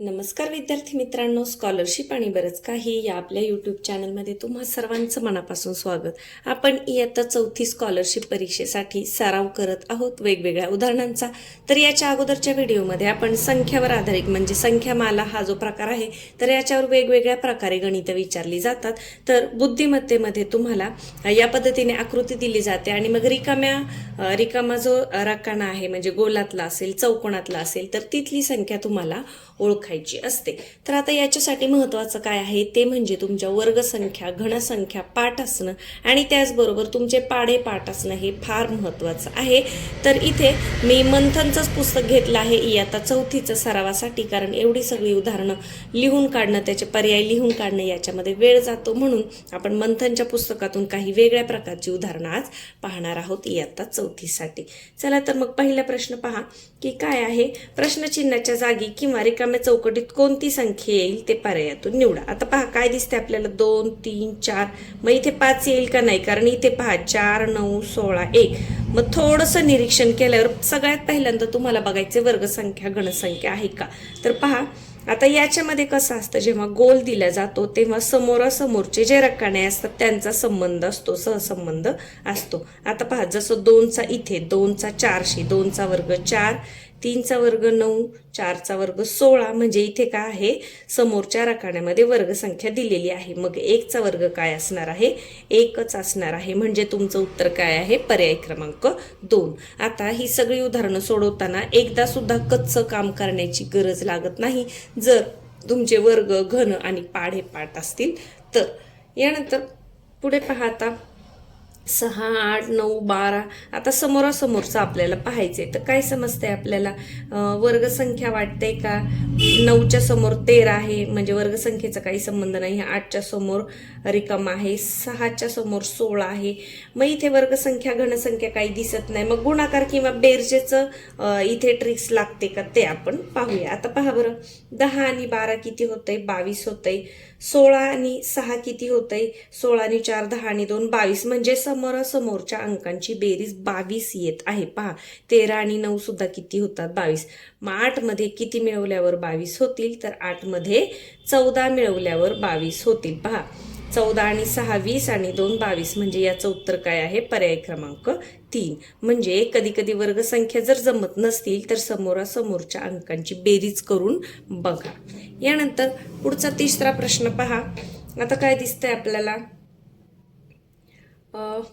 नमस्कार विद्यार्थी मित्रांनो, स्कॉलरशिप आणि बरंच काही या आपल्या यूट्यूब चॅनलमध्ये तुम्हा सर्वांचं मनापासून स्वागत. आपण इयत्ता 4थी स्कॉलरशिप परीक्षेसाठी सराव करत आहोत वेगवेगळ्या उदाहरणांचा. तर याच्या अगोदरच्या व्हिडिओमध्ये आपण संख्यावर आधारित म्हणजे संख्यामाला हा जो प्रकार आहे तर याच्यावर वेगवेगळ्या प्रकारे गणित विचारली जातात. तर बुद्धिमत्तेमध्ये तुम्हाला या पद्धतीने आकृती दिली जाते आणि मग रिकामा जो रकाना आहे म्हणजे गोलातला असेल, चौकोनातला असेल तर तिथली संख्या तुम्हाला ओळखायची असते. तर आता याच्यासाठी महत्त्वाचं काय आहे ते म्हणजे तुमच्या वर्गसंख्या, घनसंख्या पाठ असणं आणि त्याचबरोबर तुमचे पाढे पाठ असणं हे फार महत्त्वाचं आहे. तर इथे मी मंथनचंच पुस्तक घेतलं आहे इयत्ता 4थीचं सरावासाठी, कारण एवढी सगळी उदाहरणं लिहून काढणं, त्याचे पर्याय लिहून काढणं याच्यामध्ये वेळ जातो, म्हणून आपण मंथनच्या पुस्तकातून काही वेगळ्या प्रकारची उदाहरणं आज पाहणार आहोत इयत्ता 4थीसाठी. चला तर मग पहिला प्रश्न पहा की काय आहे. प्रश्नचिन्हाच्या जागी किंवा रिकाम्या चौकटीत कोणती संख्या येईल ते पर्यायातून निवडा. आता पहा काय दिसते आपल्याला 2, 3, 4. मग इथे 5 येईल का नाही, कारण इथे पहा 4, 9, 16, 1. मग थोडंसं निरीक्षण केल्यावर सगळ्यात पहिल्यांदा तुम्हाला बघायचे वर्गसंख्या घनसंख्या आहे का. तर पहा आता याच्यामध्ये कसं असतं, जेव्हा गोल दिला जातो तेव्हा समोरासमोरचे जे रकाने असतात त्यांचा संबंध असतो, सहसंबंध असतो. आता पहा जसं 2चा इथे 2चा 4शी, 2चा वर्ग 4, 3चा वर्ग 9, 4चा वर्ग 16, म्हणजे इथे काय आहे, समोरच्या रकान्यामध्ये वर्गसंख्या दिलेली आहे. मग 1चा वर्ग काय असणार आहे, 1च असणार आहे. म्हणजे तुमचं उत्तर काय आहे, पर्याय क्रमांक 2. आता ही सगळी उदाहरणं सोडवताना एकदा सुद्धा कच्चं काम करण्याची गरज लागत नाही जर तुमचे वर्ग, घन आणि पाढे पाठ असतील तर. यानंतर पुढे पाहता 6, 8, 9, 12. आता समोरासमोरचं आपल्याला पाहायचंय तर काय समजतंय आपल्याला, वर्गसंख्या वाटते का 9च्या समोर 13 आहे म्हणजे वर्गसंख्येचा काही संबंध नाही. 8च्या समोर रिकामा आहे, 6च्या समोर 16 आहे. मग इथे वर्गसंख्या घनसंख्या काही दिसत नाही. मग गुणाकार किंवा बेरजेचं इथे ट्रिक्स लागते का ते आपण पाहूया. आता पहा बरं, 10 आणि 12 किती होतंय, 22 होतंय. 16 आणि 6 किती होतंय, 16 आणि 4 10 आणि 2 22. म्हणजे समोरासमोरच्या अंकांची बेरीज 22 येत आहे. पहा 13 आणि 9 सुद्धा किती होतात, 22. मग 8 मध्ये किती मिळवल्यावर 22 होतील, तर 8 मध्ये 14 मिळवल्यावर 22 होतील. पहा 14 आणि 6 20 आणि 2 22. म्हणजे याचं उत्तर काय आहे, पर्याय क्रमांक 3. म्हणजे कधी कधी वर्गसंख्या जर जमत नसतील तर समोरासमोरच्या अंकांची बेरीज करून बघा. यानंतर पुढचा तिसरा प्रश्न पहा. आता काय दिसतंय आपल्याला,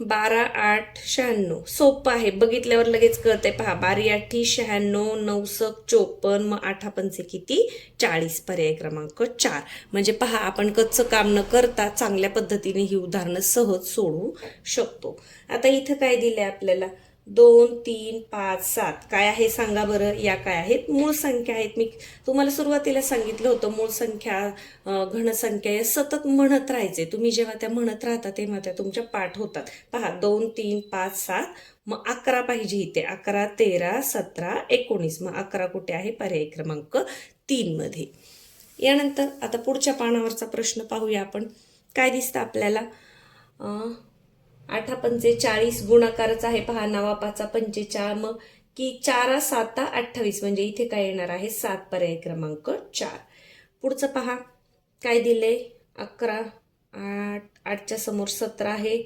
12, 8, 96. सोपं आहे, बघितल्यावर लगेच कळतंय. पहा 12 8 96, 9 54, मग 8 पंचे किती, 40. पर्याय क्रमांक 4. म्हणजे पहा आपण कच्चं काम न करता चांगल्या पद्धतीने ही उदाहरणं सहज सोडवू शकतो. आता इथं काय दिलंय आपल्याला, 2, 3, 5, 7. काय आहे सांगा बरं, या काय आहेत, मूळ संख्या आहेत. मी तुम्हाला सुरुवातीला सांगितलं होतं मूळ संख्या, घनसंख्या या सतत म्हणत राहायचे. तुम्ही जेव्हा त्या म्हणत राहता तेव्हा त्या तुमच्या पाठ होतात. पहा 2, 3, 5, 7. मग 11 पाहिजे इथे, 11, 13, 17, 19. मग 11 कुठे आहे, पर्याय क्रमांक 3 मध्ये. यानंतर आता पुढच्या पानावरचा प्रश्न पाहूया आपण. काय दिसतं आपल्याला, 8 पंचे 40, गुणाकारच आहे. पहा 9 5 45. मग की 4 7 28. म्हणजे इथे काय येणार आहे, 7. पर्याय क्रमांक 4. पुढचं पहा काय दिलंय, 11, 8, 8च्या समोर 17 आहे,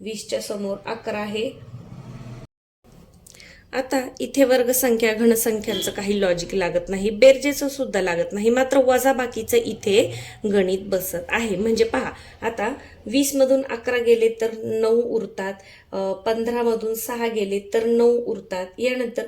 20च्या समोर 11 आहे. आता इथे वर्गसंख्या घनसंख्यांचं काही लॉजिक लागत नाही, बेरजेचं सुद्धा लागत नाही, मात्र वजाबाकीचं इथे गणित बसत आहे. म्हणजे पहा आता 20 मधून 11 गेले तर 9 उरतात, 15 मधून 6 गेले तर 9 उरतात, यानंतर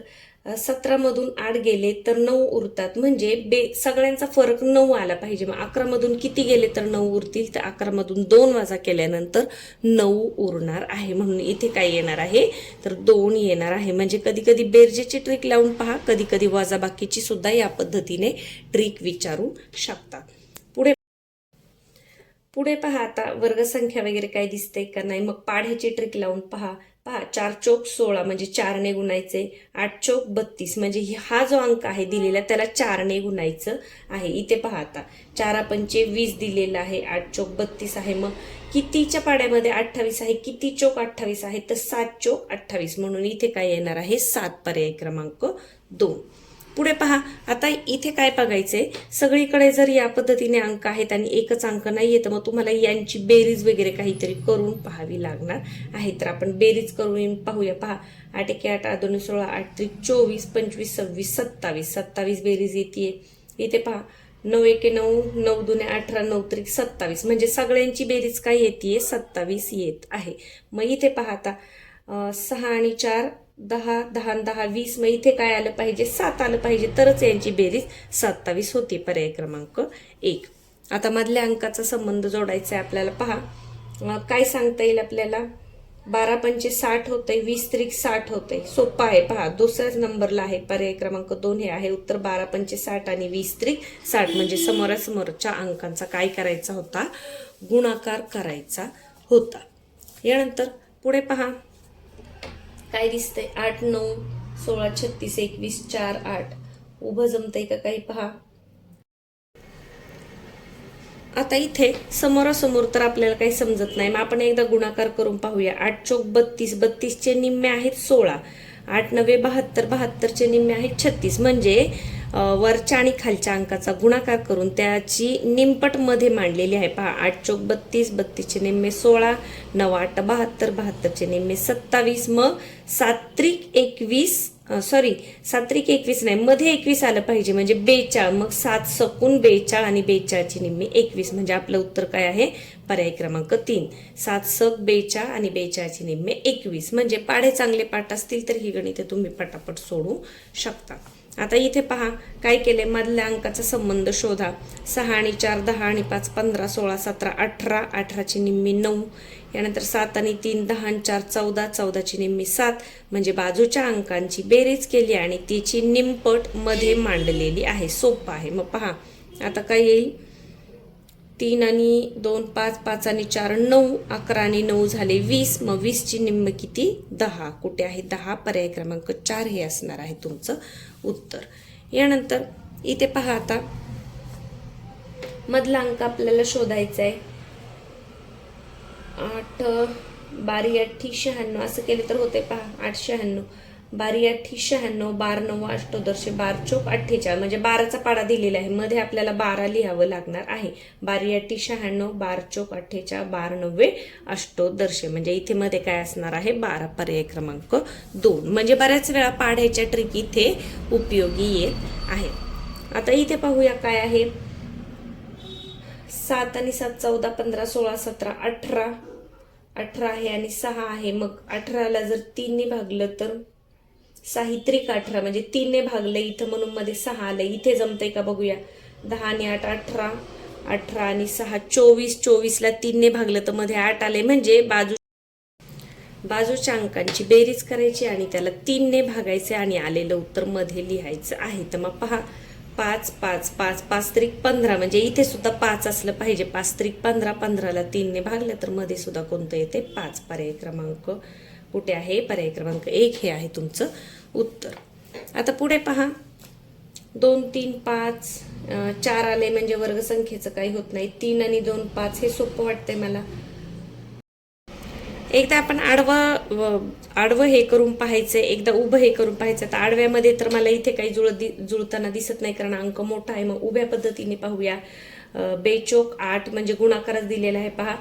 17 मधून 8 गेले तर 9 उरतात. म्हणजे सगळ्यांचा फरक 9 आला पाहिजे. मग 11 मधून किती गेले तर 9 उरतील, तर 11 मधून 2 वजा केल्यानंतर 9 उरणार आहे. म्हणून इथे काय येणार आहे, तर 2 येणार आहे. म्हणजे कधी कधी बेरजेची ट्रिक लावून पहा, कधी कधी वजाबाकीची सुद्धा या पद्धतीने ट्रिक विचारू शकता. पुढे पहा आता वर्गसंख्या वगैरे काय दिसते का नाही. मग पाढ्याची ट्रिक लावून पहा. 4 चौक 16 म्हणजे 4 ने गुणायचे, 8 चौक 32 म्हणजे हा जो अंक आहे दिलेला त्याला 4 ने गुणायचं आहे. इथे पहा आता 4 पंचे 20 दिलेला आहे, 8 चौक 32 आहे. मग कितीच्या पाड्यामध्ये 28 आहे, किती चौक 28 आहे, तर 7 चौक 28. म्हणून इथे काय येणार आहे, 7. पर्याय क्रमांक 2. पुढे पहा, आता इथे काय बघायचंय, सगळीकडे जर या पद्धतीने अंक आहेत आणि एकच अंक नाहीये तर मग तुम्हाला यांची बेरीज वगैरे काहीतरी करून पाहावी लागणार आहे. तर आपण बेरीज करून पाहूया. पहा, 8 एके 8, 8 दोन्ही 16, 8 त्रिक 24, 25 26 27, 27 बेरीज येते. इथे पहा, 9 एके 9, 9 दुने 18, 9 त्रिक 27, म्हणजे सगळ्यांची बेरीज काय येते, 27 येत आहे. मग इथे पहा आता 6 आणि 4 10, 10 10 20, मग इथे काय आलं पाहिजे, 7 आलं पाहिजे, तरच यांची बेरीज 27 होती. पर्याय क्रमांक 1. आता मधल्या अंकाचा संबंध जोडायचा आहे आपल्याला. पहा, काय सांगता येईल आपल्याला, 12 पंचे 60 होतंय, 20 त्रिक 60 होतंय. सोपं आहे. पहा, दुसऱ्याच नंबरला आहे. पर्याय क्रमांक 2 हे आहे उत्तर. 12 पंचे 60 आणि 20 त्रिक 60, म्हणजे समोरासमोरच्या अंकांचा काय करायचा होता, गुणाकार करायचा होता. यानंतर पुढे पहा, काय दिसतंय, 8 9 16 36 21 4 8, उभं जमतंय का काही पहा. आता इथे समोरासमोर तर आपल्याला काही समजत नाही, मग आपण एकदा गुणाकार करून पाहूया. 8 चौक 32, 32 चे निम्मे आहेत 16, 8 नवे 72, 72 चे निम्मे आहेत 36, म्हणजे वरच्या आणि खालच्या अंकाचा गुणाकार करून त्याची निमपट मध्ये मांडलेली आहे. पहा, 8 चौक 32, 32 चे निम्मे 16, 9 8 72, 72 चे निम्मे 27, मग 7 त्रिक 21, सॉरी 7 त्रिक 21 नाही, मध्ये 21 आलं पाहिजे, म्हणजे 42, मग 7 सकून 42 आणि 42 ची निम्मे 21, म्हणजे आपलं उत्तर काय आहे, पर्याय क्रमांक 3. 7 सक 42 आणि 42 ची निम्मे 21, म्हणजे पाढे चांगले पाठ असतील तर ही गणिते तुम्ही पटापट सोडू शकता. आता इथे पहा, काय केलंय, मधल्या अंकाचा संबंध शोधा. 6 आणि 4 10 आणि 5 15, 16 17 18, 18 ची निम्मी 9. यानंतर 7 आणि 3 10 आणि 4 14, 14 ची निम्मी 7, म्हणजे बाजूच्या अंकांची बेरीज केली आणि तिची निमपट मध्ये मांडलेली आहे. सोपं आहे. मग पहा, आता काय येईल, 3 आणि 2 5, 5 आणि 4 9, 11 आणि 9 झाले 20, मग 20 ची निम्म किती, 10. कुठे आहे 10, पर्याय क्रमांक 4 हे असणार आहे तुमचं उत्तर. यानंतर इथे पहा, आता मधला अंक आपल्याला शोधायचा आहे. 8 12 8 96, असं केलं तर होते. पहा, 896, 12 8 96, 12 9 अष्टोदर्शे 12 चौक 48, म्हणजे 12चा पाडा दिलेला आहे, मध्ये आपल्याला 12 लिहावं लागणार आहे. 12 8 96, 12 चौक 48, 12 9 अष्टोदर्शे, म्हणजे इथे मध्ये काय असणार आहे, 12. पर्याय क्रमांक 2. म्हणजे बऱ्याच वेळा पाढ्याच्या ट्रिक इथे उपयोगी येत आहेत. आता इथे पाहूया काय आहे. 7 आणि 7 14 15 16 17 18, 18 आहे आणि 6 आहे, मग 18ला जर 3 ने भागलं तर 6 त्रिक 18, म्हणजे 3 ने भागलं इथं, म्हणून मध्ये 6 आलं. इथे जमतंय का बघूया. 10 आणि 8 18, 18 आणि 6 24, 24ला 3 ने भागलं तर मध्ये 8 आले, म्हणजे बाजूच्या अंकांची बेरीज करायची आणि त्याला 3 ने भागायचे आणि आलेलं उत्तर मध्ये लिहायचं आहे. तर मग पहा, 5 5 5 5 त्रिक 15, म्हणजे इथे सुद्धा 5 असलं पाहिजे. 5 त्रिक 15, 15ला 3 ने भागलं तर मध्ये सुद्धा कोणतं येते, 5. पर्याय क्रमांक कुठे आहे, पर्याय क्रमांक 1 हे आहे तुमचं उत्तर. आता पुढे पहा, 2 3 5 4 आले, म्हणजे वर्गसंख्येचं काही होत नाही. 3 आणि 2 5, हे सोपं वाटतंय मला. एकदा आपण आडवं हे करून पाहायचंय, एकदा उभं हे करून पाहायचं. तर आडव्यामध्ये तर मला इथे काही जुळताना दिसत नाही, कारण अंक मोठा आहे. मग उभ्या पद्धतीने पाहूया. 2 चौक 8, म्हणजे गुणाकारच दिलेला आहे. पहा,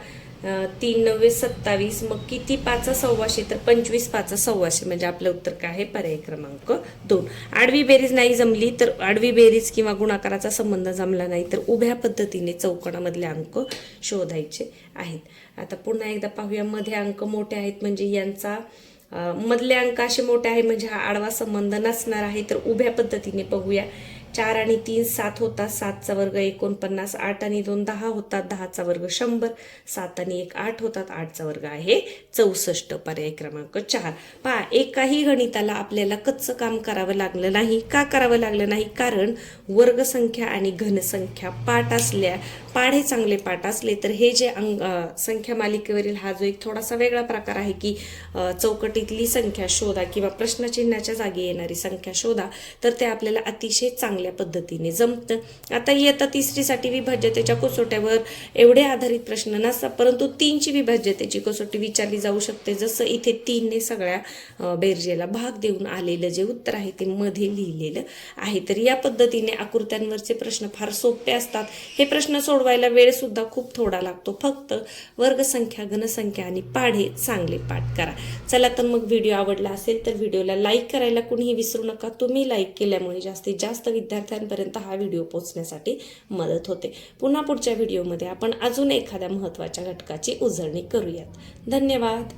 3 9 27, मग किती 5 सव्वाशे, तर 25 5 सव्वाशे, म्हणजे आपलं उत्तर काय आहे, पर्याय क्रमांक 2. आडवी बेरीज नाही जमली तर, आडवी बेरीज किंवा गुणाकाराचा संबंध जमला नाही तर उभ्या पद्धतीने चौकोनामधले अंक शोधायचे आहेत. आता पुन्हा एकदा पाहूया. मध्ये अंक मोठे आहेत, म्हणजे यांचा मधले अंक असे मोठे आहे, म्हणजे हा आडवा संबंध नसणार आहे. तर उभ्या पद्धतीने बघूया. 4 आणि 3 7 होतात, 7चा वर्ग 49, 8 आणि 2 10 होतात, 10चा वर्ग 100, 7 आणि 1 8 होतात, 8चा वर्ग आहे 64. पर्याय क्रमांक 4. पहा, एकाही गणिताला आपल्याला कच्चं काम करावं लागलं नाही. का करावं लागलं नाही, कारण वर्गसंख्या आणि घनसंख्या पाढे चांगले पाठ असले तर हे जे संख्या मालिकेवरील हा जो एक थोडासा वेगळा प्रकार आहे की चौकटीतली संख्या शोधा किंवा प्रश्नचिन्हाच्या जागी येणारी संख्या शोधा, तर ते आपल्याला अतिशय चांगले चांगल्या पद्धतीने जमतं। आता इयत्ता तिसरीसाठी विभाज्यतेच्या कसोट्यावर एवढे आधारित प्रश्न नसतात, परंतु 3ची विभाज्यतेची कसोटी विचारली जाऊ शकते। जसं इथे 3ने सगळ्या बेरजेला भाग देऊन आलेलं जे उत्तर आहे ते मध्ये लिहिलेलं आहे। तर या पद्धतीने आकृत्यांवरचे प्रश्न फार सोपे असतात। हे प्रश्न सोडवायला वेळ सुद्धा खूप थोडा लागतो। फक्त वर्गसंख्या, घनसंख्या आणि पाढे चांगले पाठ करा। चला तर मग व्हिडिओ आवडला असेल तर व्हिडिओला लाईक करायला कुणीही विसरू नका। तुम्ही लाईक केल्यामुळे जास्तीत जास्त विद्यार्थ्यांपर्यंत हा व्हिडिओ पोहोचण्यासाठी मदत होते। पुन्हा पुढच्या व्हिडिओमध्ये आपण अजून एखाद्या महत्त्वाच्या घटकाची उजळणी करूयात। धन्यवाद।